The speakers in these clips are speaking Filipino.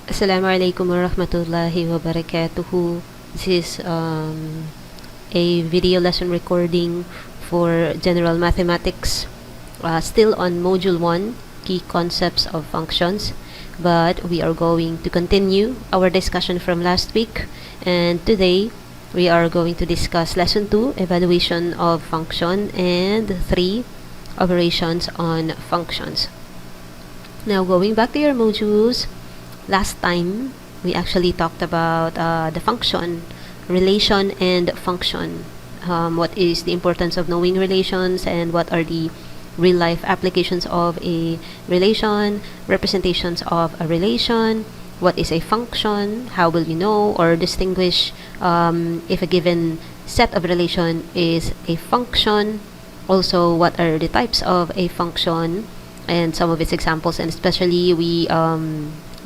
Assalamualaikum warahmatullahi wabarakatuh. This is a video lesson recording for general mathematics, still on module 1, key concepts of functions, but we are going to continue our discussion from last week, and today we are going to discuss lesson 2, evaluation of function, and 3, operations on functions. Now, going back to your modules, last time we actually talked about the function, relation, and function. What is the importance of knowing relations, and what are the real-life applications of a relation, representations of a relation, what is a function, how will you know or distinguish if a given set of relation is a function, also what are the types of a function, and some of its examples, and especially we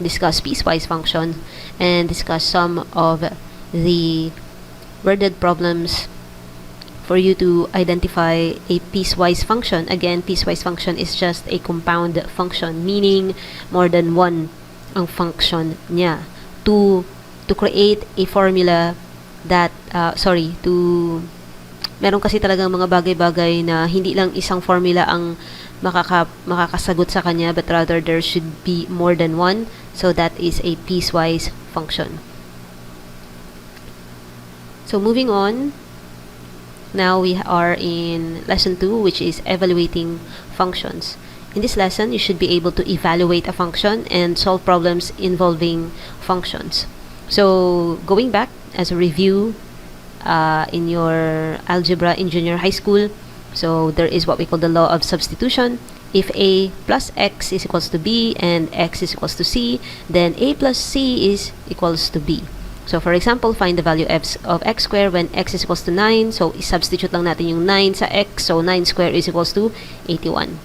discuss piecewise function and discuss some of the worded problems for you to identify a piecewise function. Again, piecewise function is just a compound function, meaning more than one ang function niya. To create a formula that, meron kasi talagang mga bagay-bagay na hindi lang isang formula ang makakasagot sa kanya, but rather there should be more than one. So that is a piecewise function. So moving on, now we are in lesson 2, which is evaluating functions. In this lesson, you should be able to evaluate a function and solve problems involving functions. So going back as a review in your algebra in junior high school, so there is what we call the law of substitution. If a plus x is equals to b and x is equals to c, then a plus c is equals to b. So for example, find the value of x squared when x is equals to 9. So i-substitute lang natin yung 9 sa x. So 9 squared is equals to 81.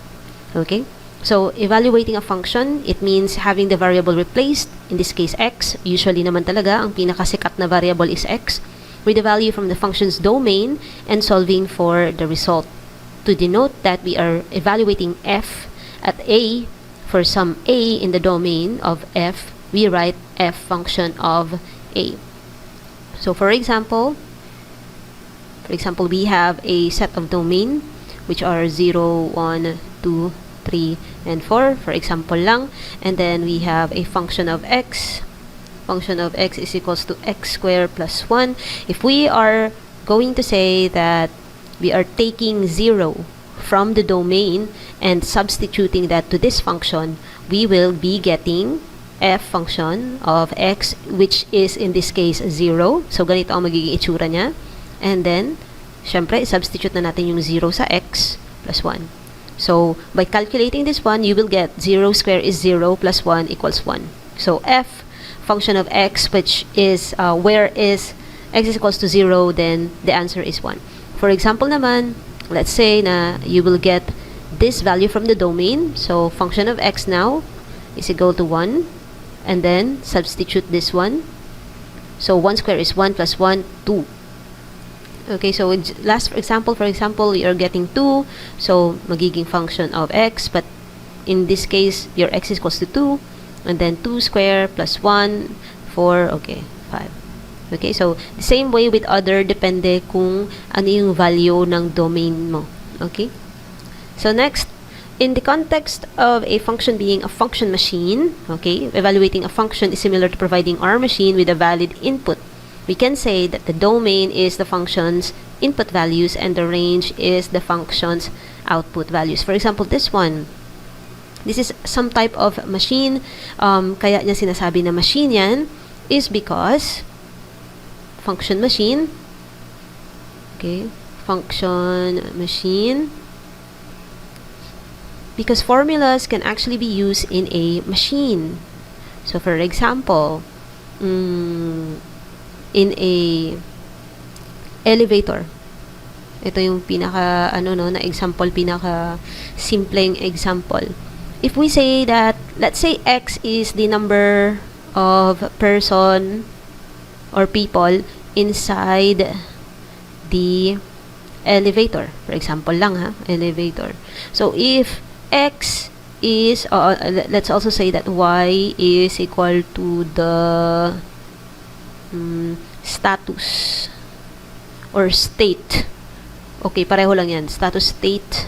Okay? So evaluating a function, it means having the variable replaced, in this case x. Usually naman talaga, ang pinakasikat na variable is x, with the value from the function's domain and solving for the result. To denote that we are evaluating f at a for some a in the domain of f, we write f function of a. So for example, we have a set of domain which are 0, 1, 2, 3, and 4, for example lang, and then we have a function of x. Function of x is equals to x squared plus 1. If we are going to say that we are taking 0 from the domain and substituting that to this function, we will be getting f function of x, which is in this case 0. So ganito ang magiging itsura niya. And then, syempre, substitute na natin yung 0 sa x plus 1. So, by calculating this one, you will get 0 squared is 0 plus 1 equals 1. So, f function of x, which is where is x is equals to 0, then the answer is 1. For example naman, let's say na you will get this value from the domain. So function of x now is equal to 1, and then substitute this one. So 1 squared is 1 plus 1, 2. Okay, so last example, for example, you're getting 2, so magiging function of x, but in this case, your x is equals to 2, and then 2 squared plus 1, 4, okay, 5. Okay, so the same way with other, depende kung ano yung value ng domain mo. Okay? So next, in the context of a function being a function machine, okay, evaluating a function is similar to providing our machine with a valid input. We can say that the domain is the function's input values and the range is the function's output values. For example, this one, this is some type of machine. Kaya niya sinasabi na machine yan is because function machine, okay, function machine, because formulas can actually be used in a machine. So for example, in a elevator, ito yung pinaka na example, pinaka simpleng example. If we say that, let's say x is the number of person or people inside the elevator. For example lang ha, elevator. So if x is, let's also say that y is equal to the status or state. Okay, pareho lang yan. Status state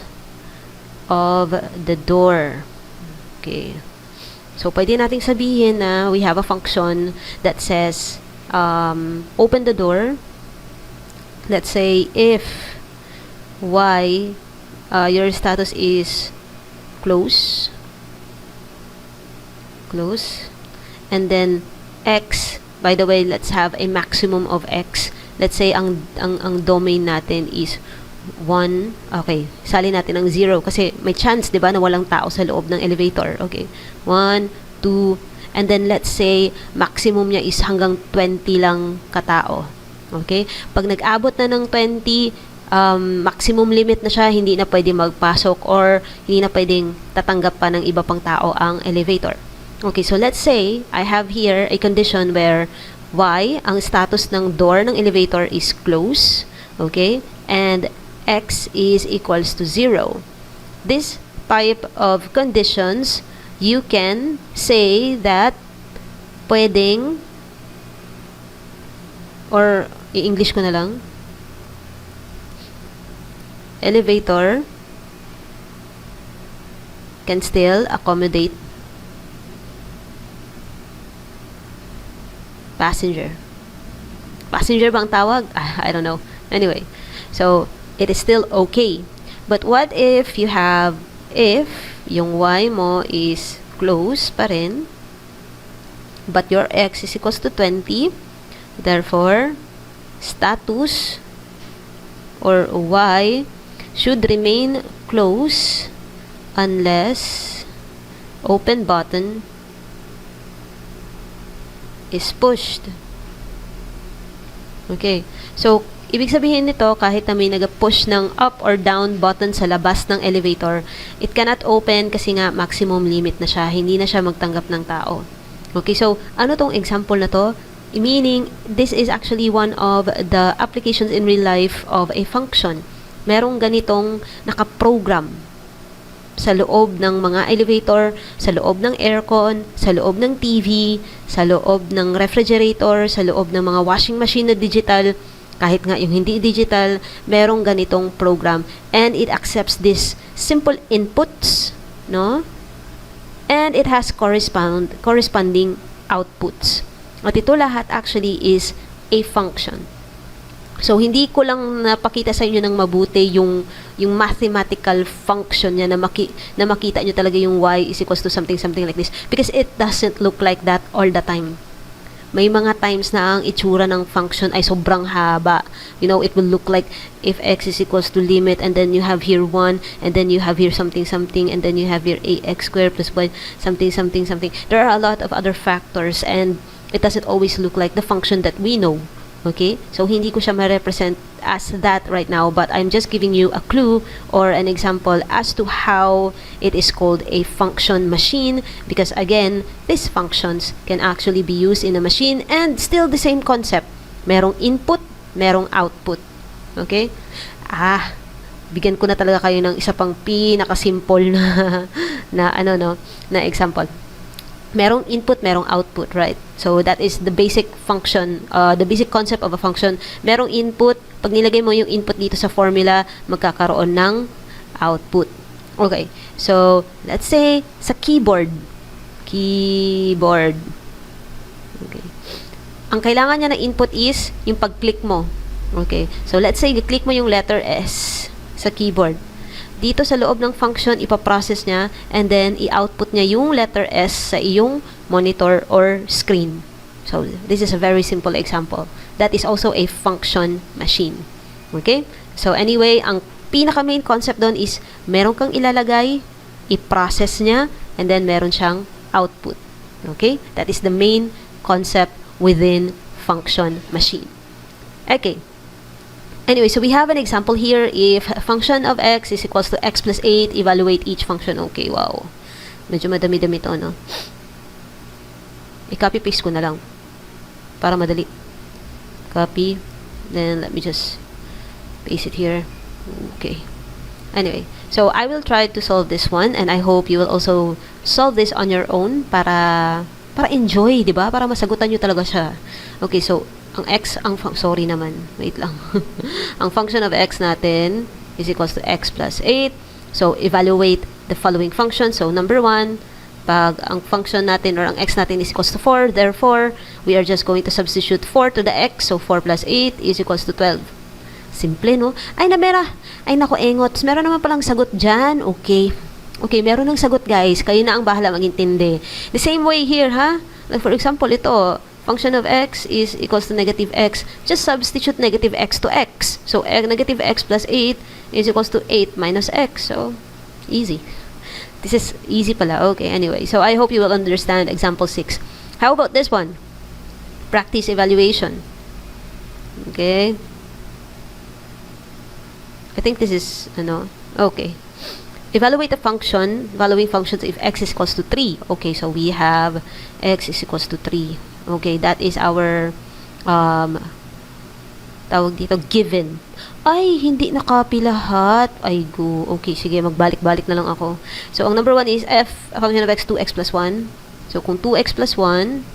of the door. Okay. So, pwede nating sabihin na we have a function that says, open the door. Let's say, if y, your status is close, and then x, by the way, let's have a maximum of x. Let's say, ang domain natin is 1, okay, sali natin ang 0 kasi may chance, di ba, na walang tao sa loob ng elevator. Okay, 1, 2, and then let's say, maximum niya is hanggang 20 lang katao. Okay, pag nag-abot na ng 20, maximum limit na siya, hindi na pwede magpasok or hindi na pwedeng tatanggap pa ng iba pang tao ang elevator. Okay, so let's say, I have here a condition where y, ang status ng door ng elevator is close, okay, and x is equals to 0. This type of conditions, you can say that pwedeng, or i-English ko na lang, elevator can still accommodate passenger. Passenger bang tawag? I don't know. Anyway, so it is still okay. But what if you have, if yung y mo is close pa rin, but your x is equals to 20, therefore, status or y should remain close unless open button is pushed. Okay. So, ibig sabihin nito, kahit na may nag-push ng up or down button sa labas ng elevator, it cannot open kasi nga maximum limit na siya. Hindi na siya magtanggap ng tao. Okay. So, ano tong example na to? Meaning, this is actually one of the applications in real life of a function. Merong ganitong nakaprogram sa loob ng mga elevator, sa loob ng aircon, sa loob ng TV, sa loob ng refrigerator, sa loob ng mga washing machine na digital, kahit nga yung hindi digital, merong ganitong program. And it accepts these simple inputs, no? And it has corresponding outputs. At ito lahat actually is a function. So, hindi ko lang napakita sa inyo ng mabuti yung mathematical function niya na makita nyo talaga yung y is equals to something like this. Because it doesn't look like that all the time. May mga times na ang itsura ng function ay sobrang haba. You know, it will look like if x is equals to limit, and then you have here 1, and then you have here something, and then you have here ax squared plus y, something. There are a lot of other factors, and it doesn't always look like the function that we know. Okay? So, hindi ko siya ma-represent as that right now, but I'm just giving you a clue or an example as to how it is called a function machine, because again, these functions can actually be used in a machine and still the same concept. Merong input, merong output. Okay? Bigyan ko na talaga kayo ng isa pang pinaka-simple na example. Merong input, merong output, right? So, that is the basic function, the basic concept of a function. Merong input, pag nilagay mo yung input dito sa formula, magkakaroon ng output. Okay, so, let's say, sa keyboard. Okay. Ang kailangan niya na input is yung pag-click mo. Okay, so, let's say, click mo yung letter S sa keyboard. Dito sa loob ng function, ipaprocess niya, and then i-output niya yung letter S sa iyong monitor or screen. So, this is a very simple example. That is also a function machine. Okay? So, anyway, ang pinaka-main concept doon is meron kang ilalagay, i-process niya, and then meron siyang output. Okay? That is the main concept within function machine. Okay. Anyway, so we have an example here. If a function of x is equals to x plus 8, evaluate each function. Okay, wow. Medyo madami-dami to, no? I-copy-paste ko na lang para madali. Copy. Then, let me just paste it here. Okay. Anyway, so I will try to solve this one, and I hope you will also solve this on your own para enjoy, di ba? Para masagutan nyo talaga siya. Okay, so sorry naman, wait lang. Ang function of x natin is equals to x plus 8. So evaluate the following function. So number 1, pag ang function natin or ang x natin is equals to 4, therefore we are just going to substitute 4 to the x. So 4 plus 8 is equals to 12. Simple, no? Ay nako, engot. Meron naman palang sagot dyan. Okay, meron ng sagot, guys. Kayo na ang bahala magintindi. The same way here, ha? Like for example, ito, function of x is equals to negative x. Just substitute negative x to x. So, negative x plus 8 is equals to 8 minus x. So, easy. This is easy pala. Okay, anyway. So, I hope you will understand example 6. How about this one? Practice evaluation. Okay. I think this is, okay. Evaluate the function, following functions if x is equals to 3. Okay, so we have x is equals to 3. Okay, that is our, tawag dito, given. Ay, hindi na-copy lahat. Ay, go. Okay, sige, magbalik-balik na lang ako. So, ang number 1 is f, a function of x, 2x plus 1. So, kung 2x plus 1,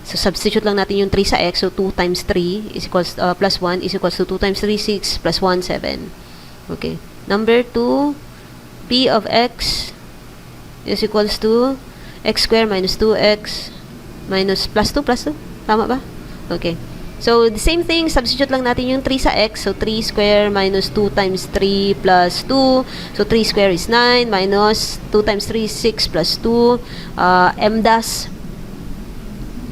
so, substitute lang natin yung 3 sa x. So, 2 times 3 is equals, plus 1 is equals to 2 times 3, 6, plus 1, 7. Okay. Number 2, p of x is equals to x squared minus 2x minus plus 2. Tama ba? Okay. So, the same thing, substitute lang natin yung 3 sa x. So, 3 squared minus 2 times 3 plus 2. So, 3 squared is 9 minus 2 times 3 is 6 plus 2. M das.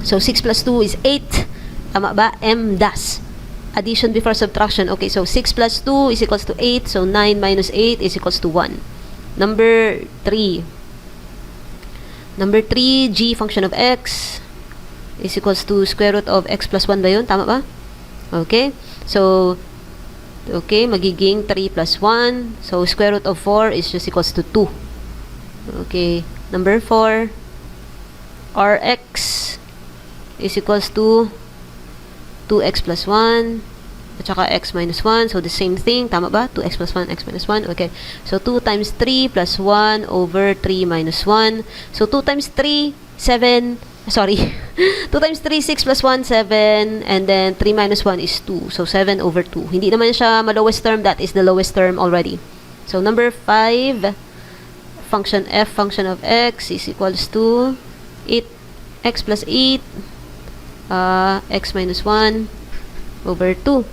So, 6 plus 2 is 8. Tama ba? M das. Addition before subtraction. Okay, so 6 plus 2 is equals to 8. So, 9 minus 8 is equals to 1. Number 3. Number 3, g function of x is equals to square root of x plus 1 ba yun? Tama ba? Okay. So, okay, magiging 3 plus 1. So, square root of 4 is just equals to 2. Okay. Number 4, rx is equals to 2x plus 1 at saka x minus 1. So, the same thing. Tama ba? 2x plus 1, x minus 1. Okay. So, 2 times 3 plus 1 over 3 minus 1. So, 2 times 3, 7. Sorry. 2 times 3, 6 plus 1, 7. And then, 3 minus 1 is 2. So, 7 over 2. Hindi naman siya ma-lowest term. That is the lowest term already. So, number 5, function f, function of x is equals to 8x plus 8, x minus 1 over 2.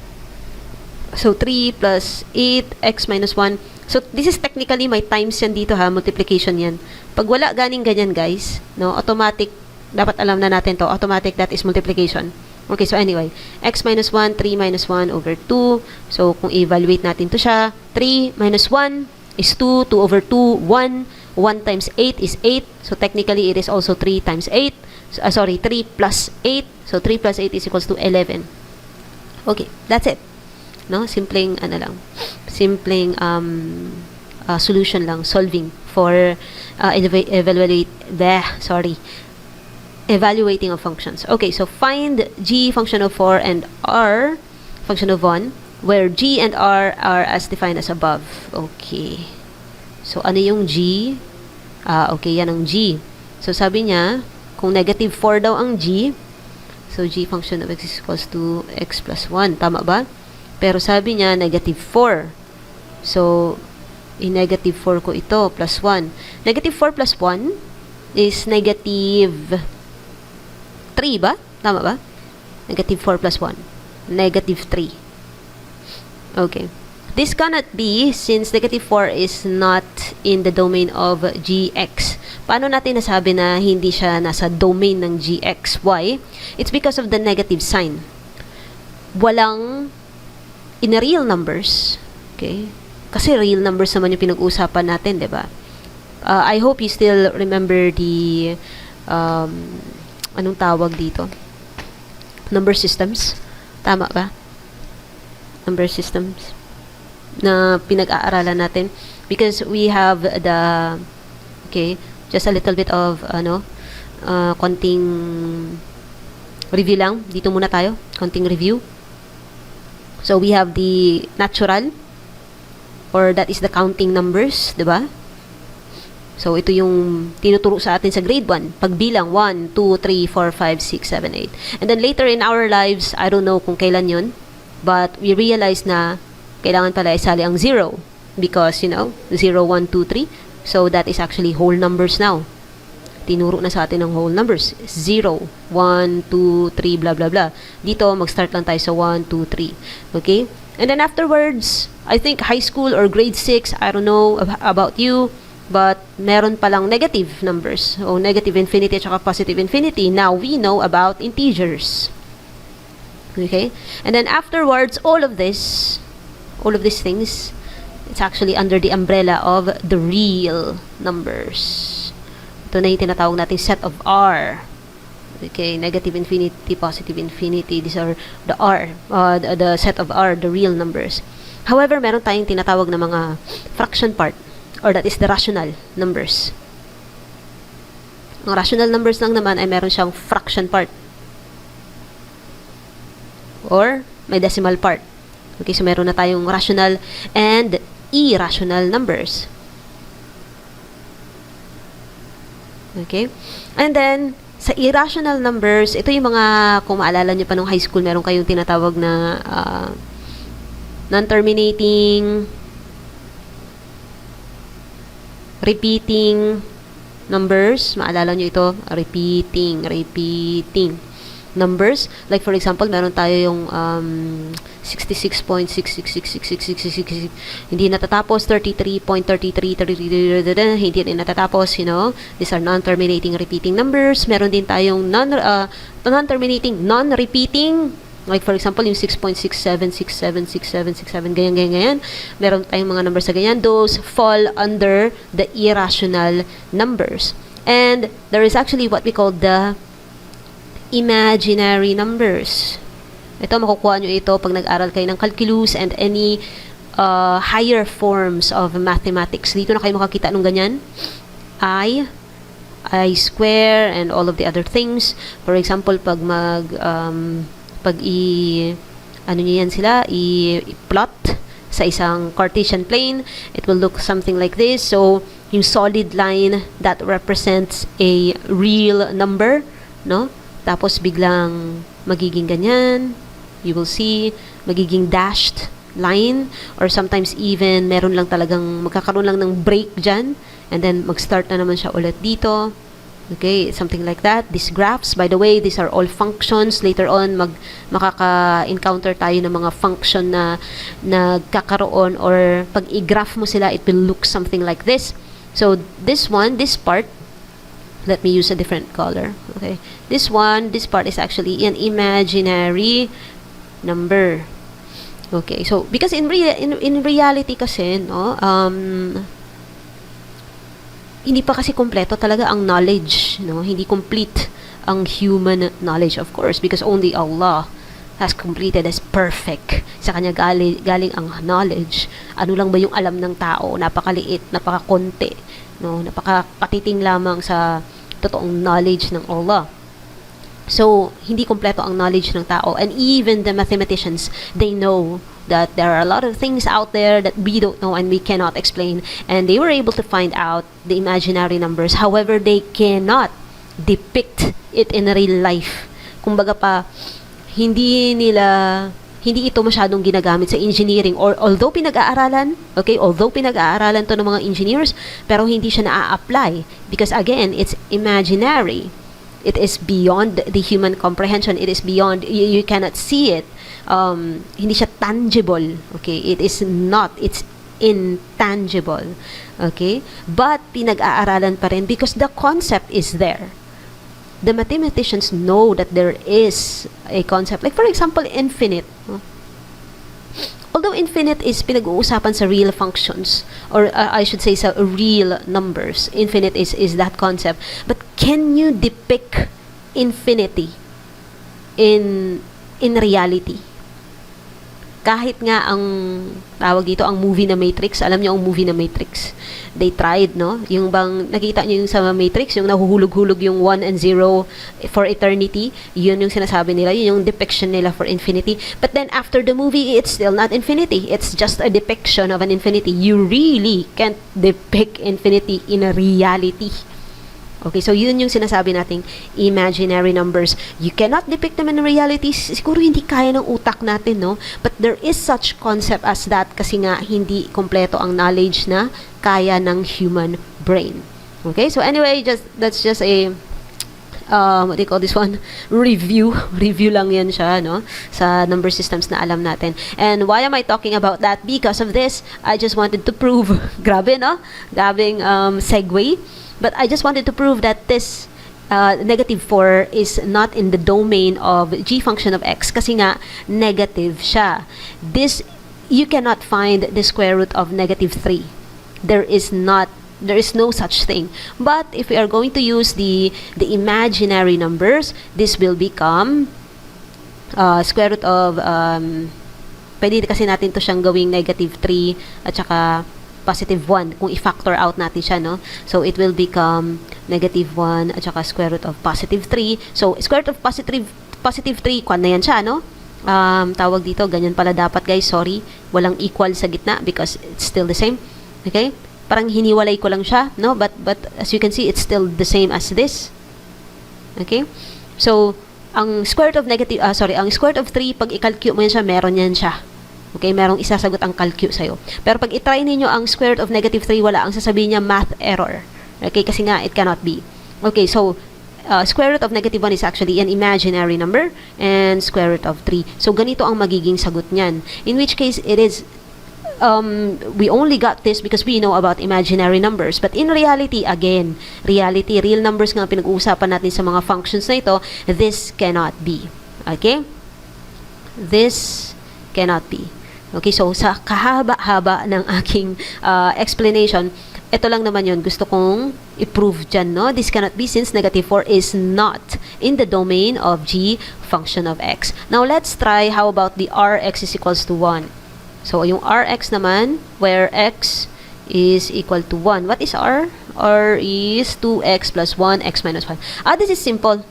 So, 3 plus 8, x minus 1. So, this is technically may times yan dito ha, multiplication yan. Pag wala ganing ganyan guys, no, automatic, dapat alam na natin to, automatic that is multiplication. Okay, so anyway, x minus 1, 3 minus 1 over 2. So, kung evaluate natin to siya, 3 minus 1 is 2, 2 over 2, 1. 1 times 8 is 8. So, technically, it is also 3 times 8. So, 3 plus 8. So, 3 plus 8 is equals to 11. Okay, that's it. No, simpleng simpleng solution lang, solving for evaluating of functions. Okay, so find g function of 4 and r function of 1 where g and r are as defined as above. Okay. So ano yung g? Okay, yan ang g. So sabi niya, kung negative 4 daw ang g, so g function of x is equals to x plus 1. Tama ba? Pero sabi niya, negative 4. So, i-negative 4 ko ito, plus 1. Negative 4 plus 1 is negative 3 ba? Tama ba? Negative 4 plus 1. Negative 3. Okay. This cannot be since negative 4 is not in the domain of gx. Paano natin nasabi na hindi siya nasa domain ng gx? Why? It's because of the negative sign. Walang in real numbers, okay? Kasi real numbers naman yung pinag-uusapan natin, 'di ba? I hope you still remember the anong tawag dito? Number systems. Tama ba? Number systems na pinag-aaralan natin because we have the just a little bit of konting review lang. Dito muna tayo, konting review. So, we have the natural, or that is the counting numbers, di ba? So, ito yung tinuturo sa atin sa grade 1. Pagbilang, 1, 2, 3, 4, 5, 6, 7, 8. And then later in our lives, I don't know kung kailan yun, but we realize na kailangan pala isali ang 0. Because, 0, 1, 2, 3. So, that is actually whole numbers now. Tinuro na sa atin ng whole numbers. 0, 1, 2, 3, blah, blah, blah. Dito, mag-start lang tayo sa 1, 2, 3. Okay? And then afterwards, I think high school or grade 6, I don't know about you, but meron palang negative numbers. O negative infinity at saka positive infinity. Now, we know about integers. Okay? And then afterwards, all of these things, it's actually under the umbrella of the real numbers. Ito na yung tinatawag natin set of R. Okay? Negative infinity, positive infinity. These are the R, the set of R, the real numbers. However, meron tayong tinatawag na mga fraction part, or that is the rational numbers. Ang rational numbers lang naman ay meron siyang fraction part. Or may decimal part. Okay, so meron na tayong rational and irrational numbers. Okay? And then, sa irrational numbers, ito yung mga, kung maalala nyo pa nung high school, meron kayong tinatawag na non-terminating, repeating numbers. Maalala nyo ito? Repeating numbers. Like for example, meron tayo yung 66.666666, hindi natatapos, 33.33, hindi rin natatapos, These are non-terminating repeating numbers. Meron din tayong non-terminating, non-repeating. Like for example, yung 6.67676767, ganyan. Meron tayong mga numbers sa ganyan. Those fall under the irrational numbers. And there is actually what we call the imaginary numbers. Ito, makukuha nyo ito pag nag-aral kayo ng calculus and any higher forms of mathematics. Dito na kayo makakita ng ganyan. I square, and all of the other things. For example, pag i-plot sa isang Cartesian plane, it will look something like this. So, yung solid line, that represents a real number, no? Tapos, biglang magiging ganyan. You will see, magiging dashed line, or sometimes even, magkakaroon lang ng break dyan, and then, mag-start na naman siya ulit dito. Okay, something like that. These graphs, by the way, these are all functions. Later on, makaka-encounter tayo ng mga function na nagkakaroon, or pag i-graph mo sila, it will look something like this. So, this part, let me use a different color. Okay, this part is actually an imaginary number. Okay, so, because in reality kasi, no, hindi pa kasi kompleto talaga ang knowledge, no? Hindi complete ang human knowledge, of course, because only Allah has completed as perfect. Sa kanya galing ang knowledge. Ano lang ba yung alam ng tao? Napakaliit, napakakonti, no? Napakatiting lamang sa totoong knowledge ng Allah. So, hindi kompleto ang knowledge ng tao. And even the mathematicians, they know that there are a lot of things out there that we don't know and we cannot explain. And they were able to find out the imaginary numbers. However, they cannot depict it in real life. Kumbaga pa, hindi ito masyadong ginagamit sa engineering, or although pinag-aaralan to ng mga engineers, pero hindi siya na-apply because again, it's imaginary. It is beyond the human comprehension. It is beyond, you cannot see it. Hindi siya tangible. Okay? It's intangible. Okay? But pinag-aaralan pa rin because the concept is there. The mathematicians know that there is a concept. Like for example, infinite. Although infinite is pinag-uusapan sa real functions, or I should say sa real numbers. Infinite is that concept. But can you depict infinity in reality? Kahit nga ang tawag dito, ang movie na Matrix, alam niyo ang movie na Matrix, they tried, no? Yung bang, nakita niyo yung sa Matrix, yung nahuhulog-hulog yung 1 and 0 for eternity, yun yung sinasabi nila, yun yung depiction nila for infinity. But then after the movie, it's still not infinity. It's just a depiction of an infinity. You really can't depict infinity in a reality. Okay, so yun yung sinasabi nating imaginary numbers. You cannot depict them in reality. Siguro hindi kaya ng utak natin, no? But there is such concept as that kasi nga hindi kompleto ang knowledge na kaya ng human brain. Okay, so anyway, that's just a what do you call this one? Review lang yan siya, no? Sa number systems na alam natin. And why am I talking about that? Because of this, I just wanted to prove, grabe, no? Grabing segue. But I just wanted to prove that this negative 4 is not in the domain of g function of x kasi nga negative siya. This, you cannot find the square root of negative 3. There is no such thing. But if we are going to use the imaginary numbers, this will become square root of pwede kasi natin to siyang gawing negative 3 at saka positive 1 kung i-factor out natin siya, no? So it will become negative 1 at saka square root of positive 3. So square root of positive 3, kwan na yan siya, no? Tawag dito, ganyan pala dapat, guys. Sorry, walang equal sa gitna because it's still the same. Okay? Parang hiniwalay ko lang siya, no? But as you can see, it's still the same as this. Okay? So ang square root of ang square root of 3, pag i-calculate mo yan siya, meron yan siya. Okay, merong isasagot ang calcu sa'yo. Pero pag itry ninyo ang square root of negative 3, wala. Ang sasabihin niya, math error. Okay, kasi nga, it cannot be. Okay, so, square root of negative 1 is actually an imaginary number and square root of 3. So, ganito ang magiging sagot niyan. In which case, it is, we only got this because we know about imaginary numbers. But in reality, again, real numbers nga pinag-uusapan natin sa mga functions na ito, this cannot be. Okay? This cannot be. Okay, so sa kahaba-haba ng aking explanation, ito lang naman yun gusto kong i-prove dyan, no? This cannot be since negative 4 is not in the domain of g function of x. Now, let's try how about the rx is equals to 1. So, yung rx naman, where x is equal to 1. What is r? R is 2x plus 1, x minus 1. This is simple.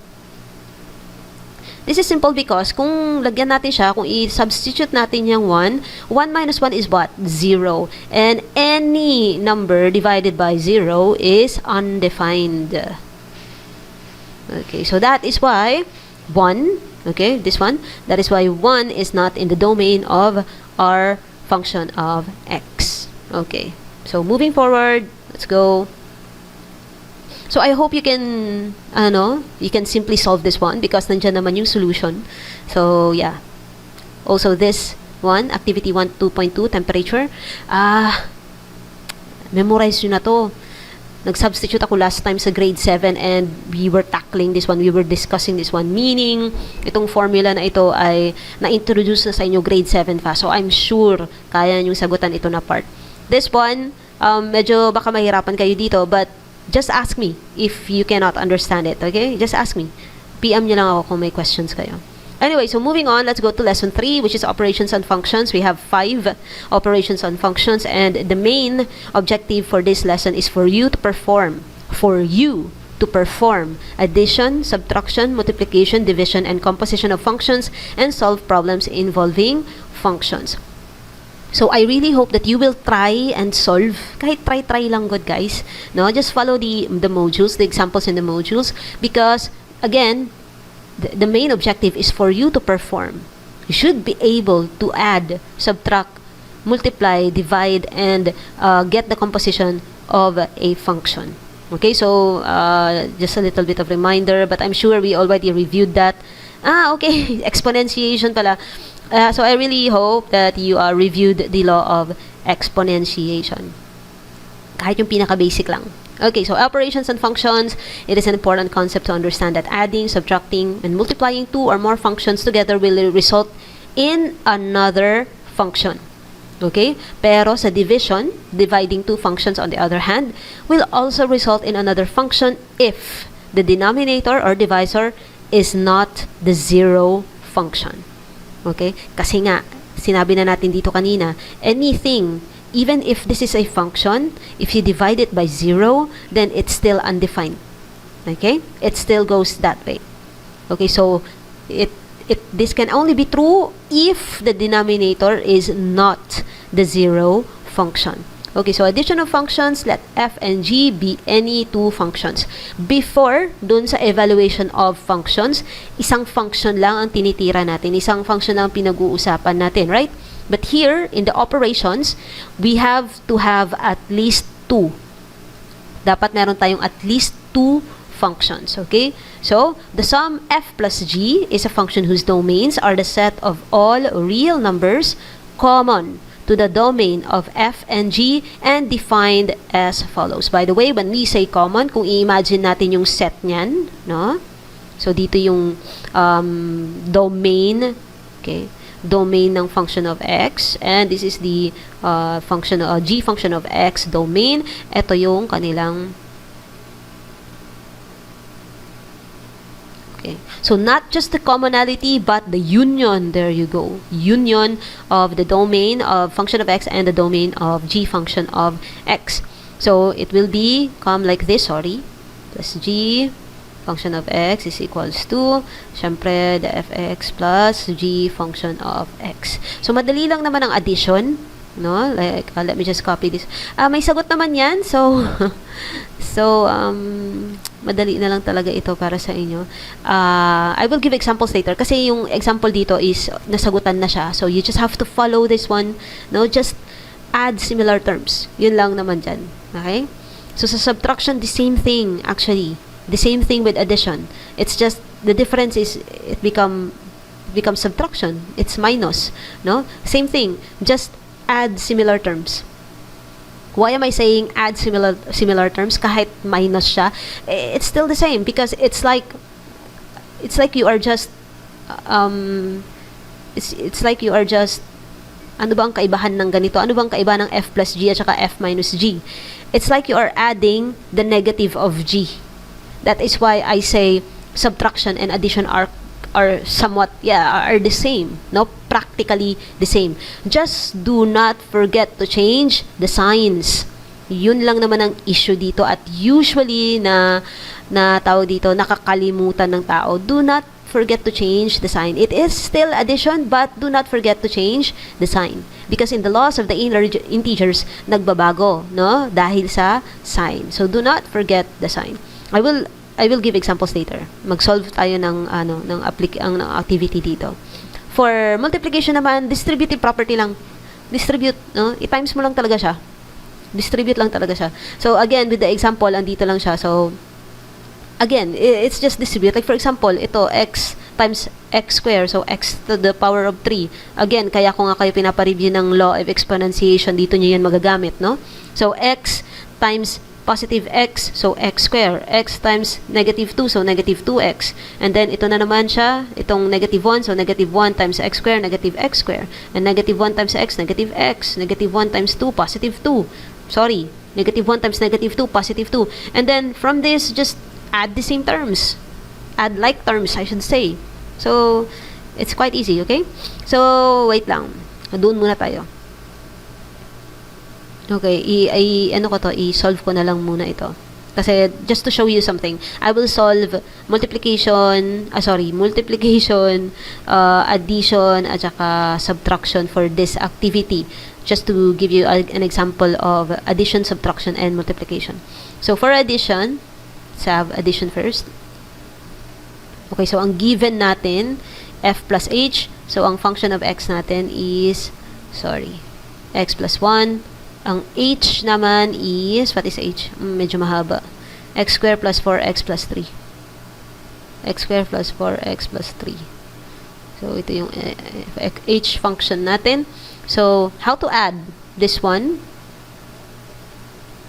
This is simple because kung lagyan natin siya, kung i-substitute natin yung 1, 1 minus 1 is what? 0. And any number divided by 0 is undefined. Okay, so that is why 1, okay, this one, that is why 1 is not in the domain of our function of x. Okay, so moving forward, let's go. So, I hope you can, you can simply solve this one because nandiyan naman yung solution. So, yeah. Also, this one, activity 1, 2.2, temperature. Memorize nyo na to. Nag-substitute ako last time sa grade 7 and we were tackling this one. We were discussing this one. Meaning, itong formula na ito ay na-introduce na sa inyo grade 7 pa. So, I'm sure kaya nyo sagutan ito na part. This one, medyo baka mahirapan kayo dito but just ask me if you cannot understand it, okay? Just ask me. PM nyo lang ako kung may questions kayo. Anyway, so moving on, let's go to lesson 3, which is operations on functions. We have 5 operations on functions, and the main objective for this lesson is for you to perform addition, subtraction, multiplication, division, and composition of functions, and solve problems involving functions. So, I really hope that you will try and solve. Kahit try lang good, guys. No? Just follow the modules, the examples in the modules. Because, again, the main objective is for you to perform. You should be able to add, subtract, multiply, divide, and get the composition of a function. Okay, so, just a little bit of reminder. But I'm sure we already reviewed that. Okay. Exponentiation pala. So I really hope that you reviewed the law of exponentiation. Kahit yung pinaka-basic lang. Okay, so operations and functions, it is an important concept to understand that adding, subtracting, and multiplying two or more functions together will result in another function. Okay? Pero sa division, dividing two functions on the other hand, will also result in another function if the denominator or divisor is not the zero function. Okay? Kasi nga, sinabi na natin dito kanina, anything, even if this is a function, if you divide it by 0, then it's still undefined. Okay? It still goes that way. Okay, so this can only be true if the denominator is not the 0 function. Okay, so addition of functions, let f and g be any two functions. Before, dun sa evaluation of functions, isang function lang ang tinitira natin. Isang function lang ang pinag-uusapan natin, right? But here, in the operations, we have to have at least 2. Dapat meron tayong at least 2 functions, okay? So, the sum f plus g is a function whose domains are the set of all real numbers common to the domain of f and g and defined as follows. By the way, when we say common, kung i-imagine natin yung set niyan, no? So, dito yung domain, okay? Domain ng function of x, and this is the g function of x domain. Ito yung kanilang so not just the commonality, but the union. There you go. Union of the domain of function of x and the domain of g function of x. So it will become like this, plus g function of x is equals to, syempre, the fx plus g function of x. So madali lang naman ang addition, no? Like, let me just copy this. May sagot naman yan. So, madali na lang talaga ito para sa inyo. I will give examples later kasi yung example dito is nasagutan na siya. So, you just have to follow this one. No? Just add similar terms. Yun lang naman dyan. Okay? So, sa subtraction, the same thing actually. The same thing with addition. It's just, the difference is, it becomes subtraction. It's minus. No? Same thing. Just add similar terms. Why am I saying add similar terms kahit minus siya? It's still the same because it's like you are just it's like you are just, ano ba ang kaibahan ng ganito? Ano bang kaibahan ng f plus g at saka f minus g? It's like you are adding the negative of g. That is why I say subtraction and addition are somewhat, are the same, no? Practically the same. Just do not forget to change the signs. Yun lang naman ang issue dito at usually na tawag dito, nakakalimutan ng tao. Do not forget to change the sign. It is still addition, but do not forget to change the sign. Because in the laws of the integers, nagbabago, no? Dahil sa sign. So do not forget the sign. I will give examples later. Mag-solve tayo ng activity dito. For multiplication naman, distributive property lang. Distribute, no? I-times mo lang talaga siya. Distribute lang talaga siya. So again, with the example, andito lang siya. So again, it's just distribute. Like for example, ito x times x squared. So x to the power of 3. Again, kaya ko nga kayo pinapareview ng law of exponentiation. Dito nyo yan magagamit, no? So x times positive x, so x squared. X times negative 2, so negative 2x. And then, ito na naman siya, itong negative 1, so negative 1 times x squared, negative x squared. And negative 1 times x, negative x. Negative 1 times 2, positive 2. Sorry, negative 1 times negative 2, positive 2. And then, from this, just add the same terms. Add like terms, I should say. So, it's quite easy, okay? So, wait lang. Doon muna tayo. Okay, i-solve ko na lang muna ito. Kasi, just to show you something, I will solve multiplication, addition, at saka subtraction for this activity. Just to give you an example of addition, subtraction, and multiplication. So, for addition, let's have addition first. Okay, so ang given natin, f plus h. So, ang function of x natin is, x plus 1. Ang h naman is, what is h? Medyo mahaba. X squared plus 4x plus 3. X squared plus 4x plus 3. So, ito yung h function natin. So, how to add this one?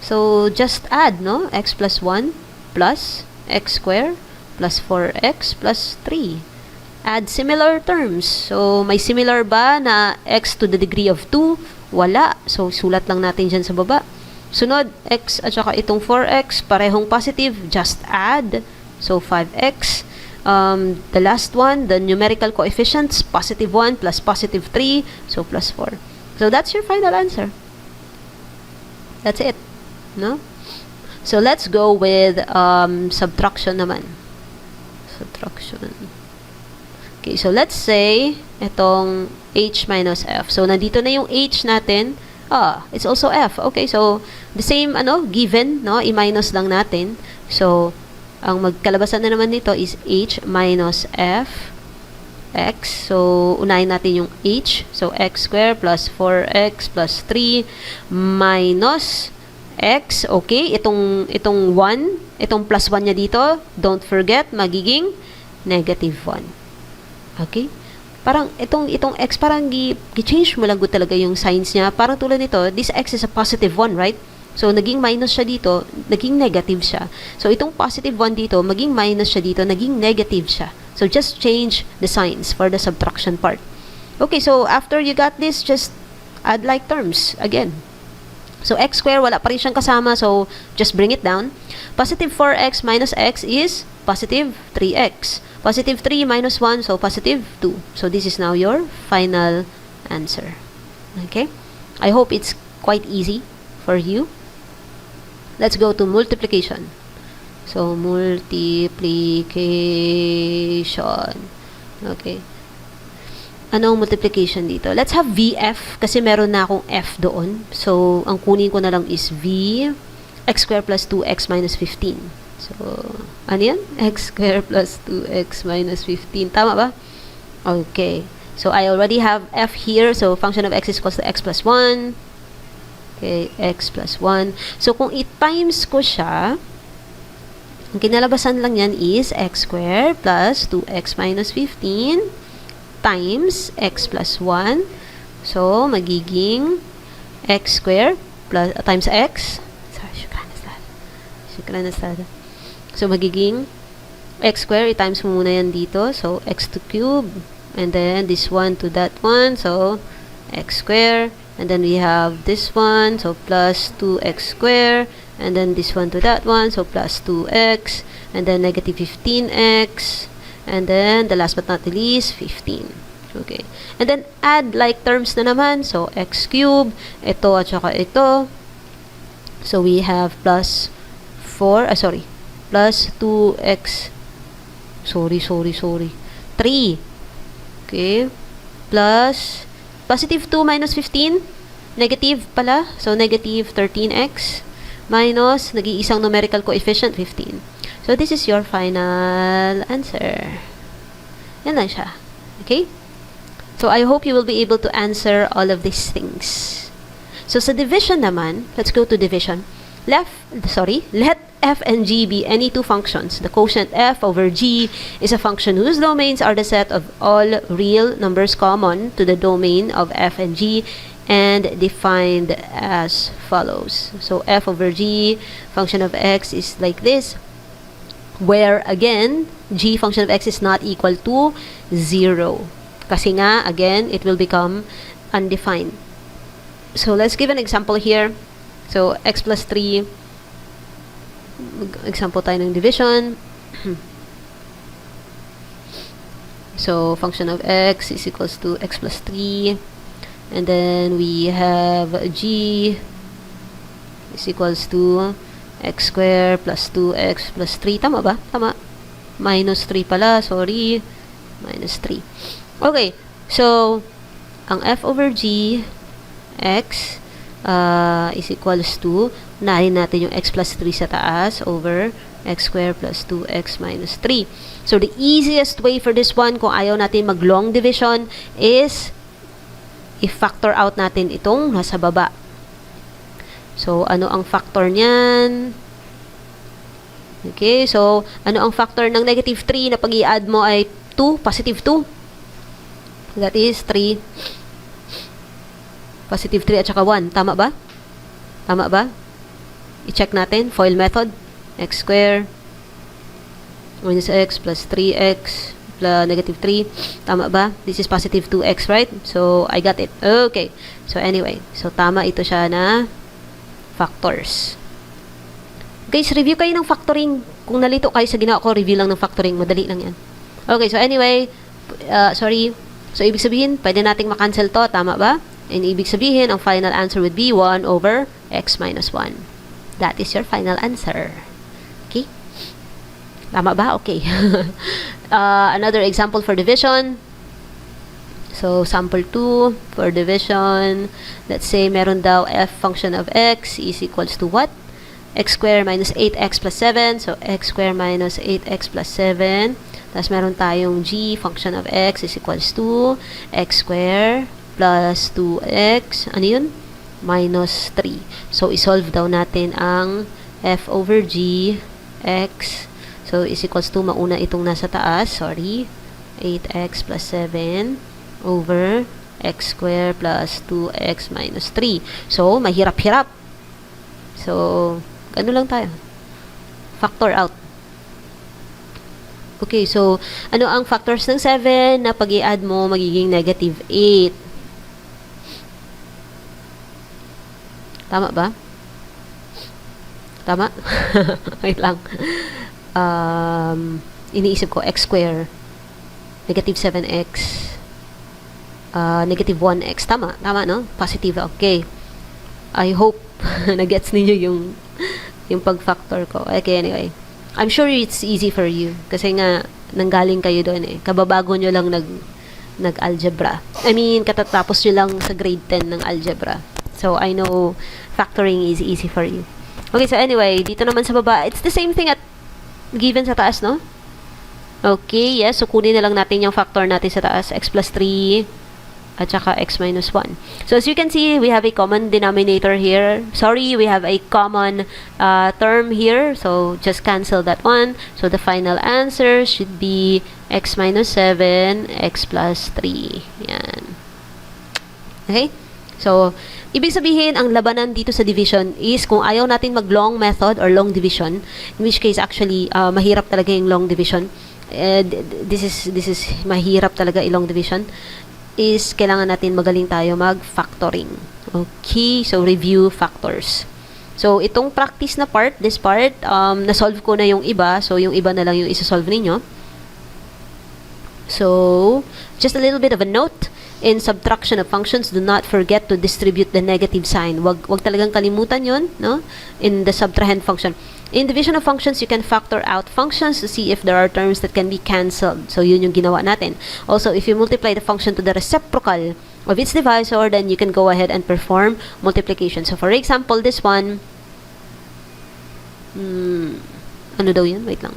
So, just add, no? X plus 1 plus x squared plus 4x plus 3. Add similar terms. So, may similar ba na x to the degree of 2? Wala. So, sulat lang natin dyan sa baba. Sunod, x at saka itong 4x, parehong positive. Just add. So, 5x. The last one, the numerical coefficients, positive 1 plus positive 3, so plus 4. So that's your final answer. That's it. No? So let's go with subtraction naman. Subtraction. Okay, so let's say itong h minus f. So nandito na yung h natin. It's also f. Okay, so the same given, no? I-minus lang natin. So ang magkalabasan na naman nito is h minus f x. So unahin natin yung h. So x squared plus 4x plus 3 minus x. Okay, itong 1, itong plus 1 niya dito, don't forget, magiging negative 1. Okay? Parang itong x, parang gi-change mo lang talaga yung signs niya. Parang tulad nito, this x is a positive 1, right? So, naging minus siya dito, naging negative siya. So, itong positive 1 dito, maging minus siya dito, naging negative siya. So, just change the signs for the subtraction part. Okay, so after you got this, just add like terms again. So, x squared, wala pa rin siyang kasama, so just bring it down. Positive 4x minus x is positive 3x. Positive 3 minus 1, so positive 2. So, this is now your final answer. Okay? I hope it's quite easy for you. Let's go to multiplication. So, multiplication. Okay. Anong multiplication dito? Let's have VF kasi meron na akong F doon. So, ang kunin ko na lang is V x squared plus 2x minus 15. So, ano yan? X squared plus 2x minus 15. Tama ba? Okay. So, I already have F here. So, function of x is equals to x plus 1. Okay, x plus 1. So, kung i-times ko siya, ang kinalabasan lang yan is x squared plus 2x minus 15 times x plus 1. So, magiging x squared plus times x. Sorry, shukran Estad. So, magiging x squared, i-times mo muna yan dito. So, x to cube. And then, this one to that one. So, x squared. And then, we have this one. So, plus 2x squared. And then, this one to that one. So, plus 2x. And then, negative 15x. And then, the last but not the least, 15. Okay. And then, add like terms na naman. So, x cubed. Ito at saka ito. So, we have plus 4. Plus 2x. Sorry. 3. Okay. Plus positive 2 minus 15. Negative pala. So, negative 13x. Minus, nag-iisang numerical coefficient, 15. So, this is your final answer. Yan lang siya. Okay? So, I hope you will be able to answer all of these things. So, sa division naman, let's go to division. Let f and g be any two functions. The quotient f over g is a function whose domains are the set of all real numbers common to the domain of f and g and defined as follows. So, f over g, function of x is like this, where again, g function of x is not equal to 0. Kasi nga, again, it will become undefined. So, let's give an example here. So, x plus 3, example tayo ng division. So, function of x is equals to x plus 3. And then, we have g is equals to x squared plus 2x plus 3. Tama ba? Tama. Minus 3 pala. Sorry. Minus 3. Okay. So, ang f over g, x, is equals to, unahin natin yung x plus 3 sa taas over x squared plus 2x minus 3. So, the easiest way for this one, kung ayaw natin mag-long division, is i-factor out natin itong nasa baba. So, ano ang factor niyan? Okay, so, ano ang factor ng negative 3 na pag i-add mo ay 2, positive 2? That is 3. Positive 3 at saka 1. Tama ba? Tama ba? I-check natin. FOIL method. X squared minus x plus 3x plus negative 3. Tama ba? This is positive 2x, right? So, I got it. Okay. So, anyway. So, tama ito siya na factors. Guys, review kayo ng factoring. Kung nalito kayo sa ginawa ko, review lang ng factoring. Madali lang yan. Okay, so anyway, sorry. So, ibig sabihin, pwede nating makancel to. Tama ba? And ibig sabihin, ang final answer would be 1 over x minus 1. That is your final answer. Okay? Tama ba? Okay. Another example for division. So, sample 2 for division. Let's say, meron daw f function of x is equals to what? X squared minus 8x plus 7. So, x squared minus 8x plus 7. Tapos, meron tayong g function of x is equals to x squared plus 2x. Ano yun? Minus 3. So, isolve daw natin ang f over g x. So, is equals to, mauna itong nasa taas. Sorry. 8x plus 7 over x squared plus 2x minus 3. So, mahirap-hirap. So, ano lang tayo? Factor out. Okay, so, ano ang factors ng 7 na pag i-add mo, magiging negative 8? Tama ba? Tama? Wait lang. Iniisip ko, x square, negative 7x, negative 1x. Tama? Tama, no? Positive. Okay. I hope na-gets ninyo yung pag-factor ko. Okay, anyway. I'm sure it's easy for you. Kasi nga, nanggaling kayo doon eh. Kababago nyo lang nag-algebra. I mean, katatapos nyo lang sa grade 10 ng algebra. So, I know factoring is easy for you. Okay, so anyway, dito naman sa baba, it's the same thing at given sa taas, no? Okay, yes. So, kunin na lang natin yung factor natin sa taas. X plus 3 at saka x minus 1. So, as you can see, we have a common denominator here. Sorry, we have a common term here. So, just cancel that one. So, the final answer should be x minus 7, x plus 3. Yan. Okay? So, ibig sabihin, ang labanan dito sa division is kung ayaw natin mag-long method or long division, in which case, actually, mahirap talaga yung long division. This is mahirap talaga i-long division, is kailangan natin magaling tayo mag-factoring. Okay, so review factors. So, itong practice na part, this part, na-solve ko na yung iba. So, yung iba na lang yung isa-solve ninyo. So, just a little bit of a note. In subtraction of functions, do not forget to distribute the negative sign. Wag talagang kalimutan yun, no? In the subtrahend function. In division of functions, you can factor out functions to see if there are terms that can be cancelled. So, yun yung ginawa natin. Also, if you multiply the function to the reciprocal of its divisor, then you can go ahead and perform multiplication. So, for example, this one, ano daw yun? Wait lang.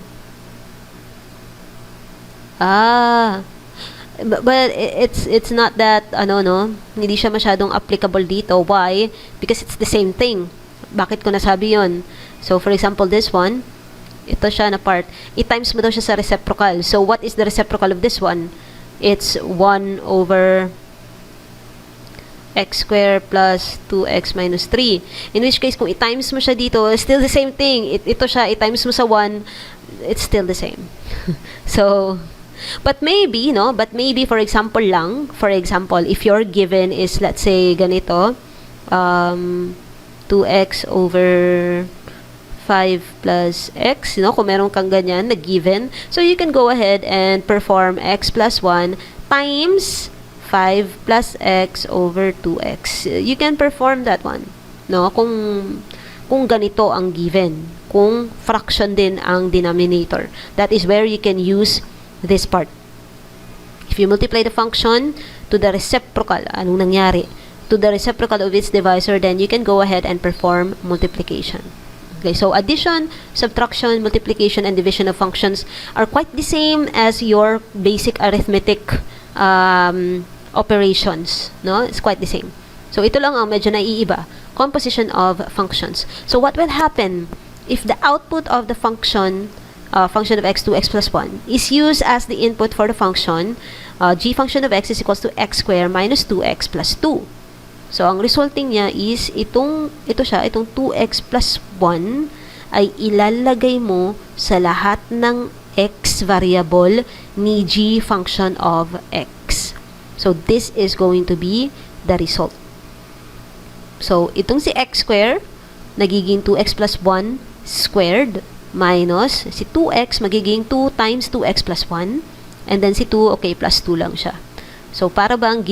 But it's not that, hindi siya masyadong applicable dito. Why? Because it's the same thing. Bakit ko nasabi yun? So, for example, this one, ito siya na part, i-times mo daw siya sa reciprocal. So, what is the reciprocal of this one? It's 1 over x squared plus 2x minus 3. In which case, kung i-times mo siya dito, still the same thing. Ito siya, i-times mo sa 1, it's still the same. So, but maybe, for example, if your given is, let's say, ganito, 2x over 5 plus x, kung meron kang ganyan na given, so you can go ahead and perform x plus 1 times 5 plus x over 2x. You can perform that one, kung ganito ang given, kung fraction din ang denominator. That is where you can use this part. If you multiply the function to the reciprocal, anong nangyari? To the reciprocal of its divisor, then you can go ahead and perform multiplication. Okay, so addition, subtraction, multiplication, and division of functions are quite the same as your basic arithmetic operations. It's quite the same. So ito lang ang medyo naiiba. Composition of functions. So what will happen if the output of the function of x, 2x plus 1, is used as the input for the function, g function of x is equals to x squared minus 2x plus 2. So, ang resulting niya is, itong 2x plus 1 ay ilalagay mo sa lahat ng x variable ni g function of x. So, this is going to be the result. So, itong si x squared, nagiging 2x plus 1 squared, minus si 2x magiging 2 times 2x plus 1 And then si 2, okay, plus 2 lang siya. So, para bang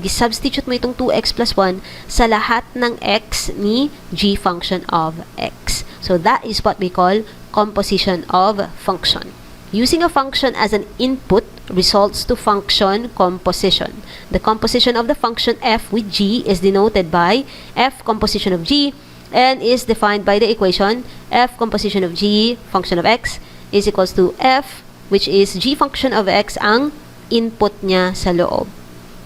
substitute mo itong 2x plus 1 sa lahat ng x ni g function of x. So, that is what we call composition of function. Using a function as an input results to function composition. The composition of the function f with g is denoted by f composition of g and is defined by the equation f composition of g function of x is equals to f, which is g function of x ang input niya sa loob.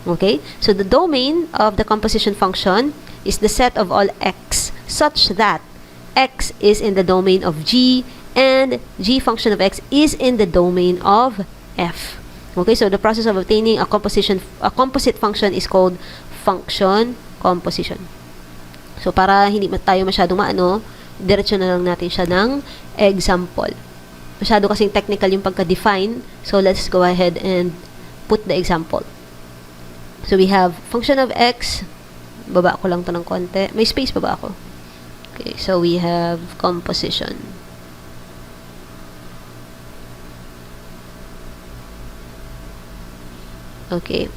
Okay? So, the domain of the composition function is the set of all x such that x is in the domain of g and g function of x is in the domain of f. Okay? So, the process of obtaining a composite function is called function composition. So, para hindi tayo masyadong diretso na lang natin siya ng example. Masyado kasing technical yung pagka-define. So, let's go ahead and put the example. So, we have function of x. Baba ko lang to ng konti. May space pa ba ako? Okay, so we have composition. Okay,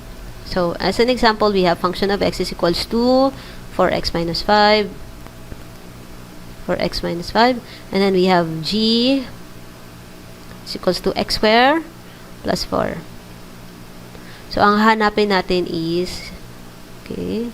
so as an example, we have function of x is equals to 4x minus 5. 4x minus 5. And then we have g is equals to x squared plus 4. So, ang hanapin natin is, okay,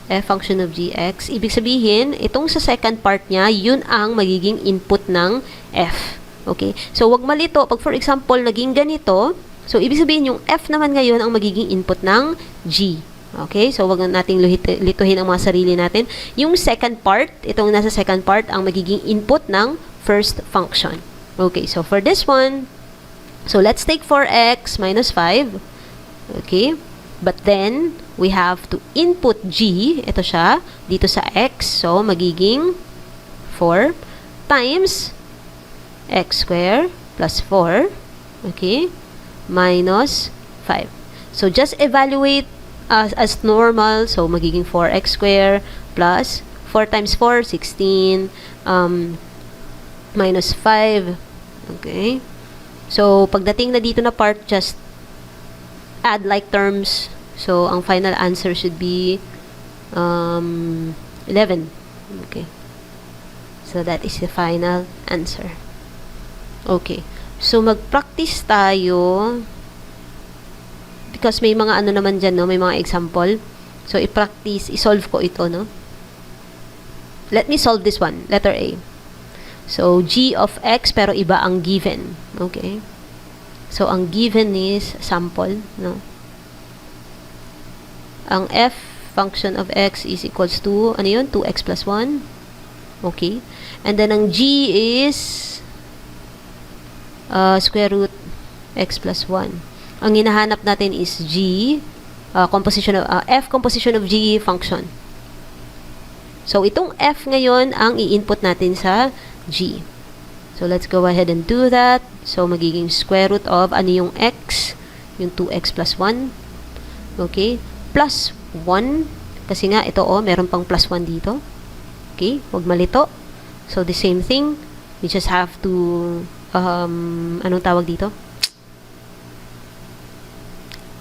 f function of gx. Ibig sabihin, itong sa second part niya, yun ang magiging input ng f. Okay? So, wag malito. Pag for example, naging ganito, so, ibig sabihin, yung f naman ngayon ang magiging input ng g. Okay? So, wag nating lituhin ang mga sarili natin. Yung second part, itong nasa second part, ang magiging input ng first function. Okay? So, for this one, so, let's take 4x minus 5. Okay? But then, we have to input g, ito siya, dito sa x. So, magiging 4 times x squared plus 4, okay, minus 5. So, just evaluate as normal. So, magiging 4x squared plus 4 times 4, 16, minus 5. Okay? So, pagdating na dito na part, just add like terms. So, ang final answer should be 11. Okay. So, that is the final answer. Okay. So, mag-practice tayo because may mga ano naman dyan, no? May mga example. So, i-practice, i-solve ko ito, no? Let me solve this one. Letter A. So, g of x, pero iba ang given. Okay. So, ang given is sample, no? Ang f function of x is equals to, ano yun? 2x plus 1. Okay. And then, ang g is square root x plus 1. Ang hinahanap natin is g, composition of, f composition of g function. So, itong f ngayon ang i-input natin sa g. So, let's go ahead and do that. So, magiging square root of, ano yung x? Yung 2x plus 1. Okay? Plus 1. Kasi nga, ito, meron pang plus 1 dito. Okay? Huwag malito. So, the same thing. We just have to, anong tawag dito?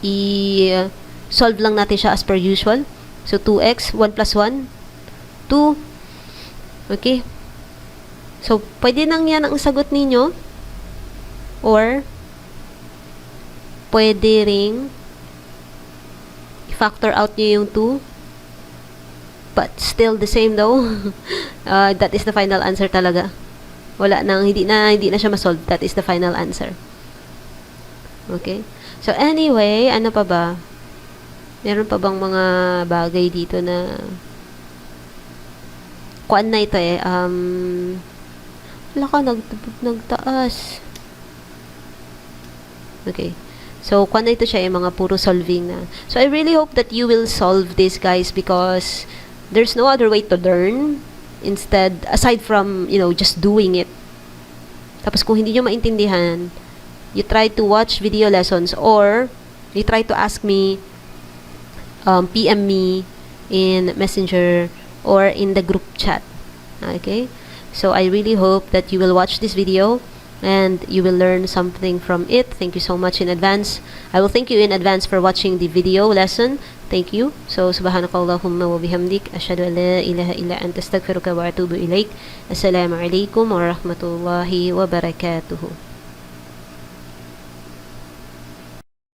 I-solve lang natin siya as per usual. So, 2x, 1 plus 1, 2. Okay? So, pwede nang yan ang sagot ninyo. Or, pwede ring i-factor out nyo yung 2. But, still the same though. That is the final answer talaga. Wala nang, hindi na siya ma-solve. That is the final answer. Okay? So, anyway, ano pa ba? Meron pa bang mga bagay dito na kuan na ito wala ka, nagtaas. Okay. So, kuan na ito siya mga puro solving na. So, I really hope that you will solve this, guys, because there's no other way to learn instead, aside from, just doing it. Tapos, kung hindi nyo maintindihan, you try to watch video lessons or you try to ask me, PM me in Messenger or in the group chat. Okay? So, I really hope that you will watch this video and you will learn something from it. Thank you so much in advance. I will thank you in advance for watching the video lesson. Thank you. So, subhanakallahumma wa bihamdik. Ashhadu an la ilaha illa anta astaghfiruka wa atubu ilaik. Assalamu alaikum wa rahmatullahi wa barakatuhu.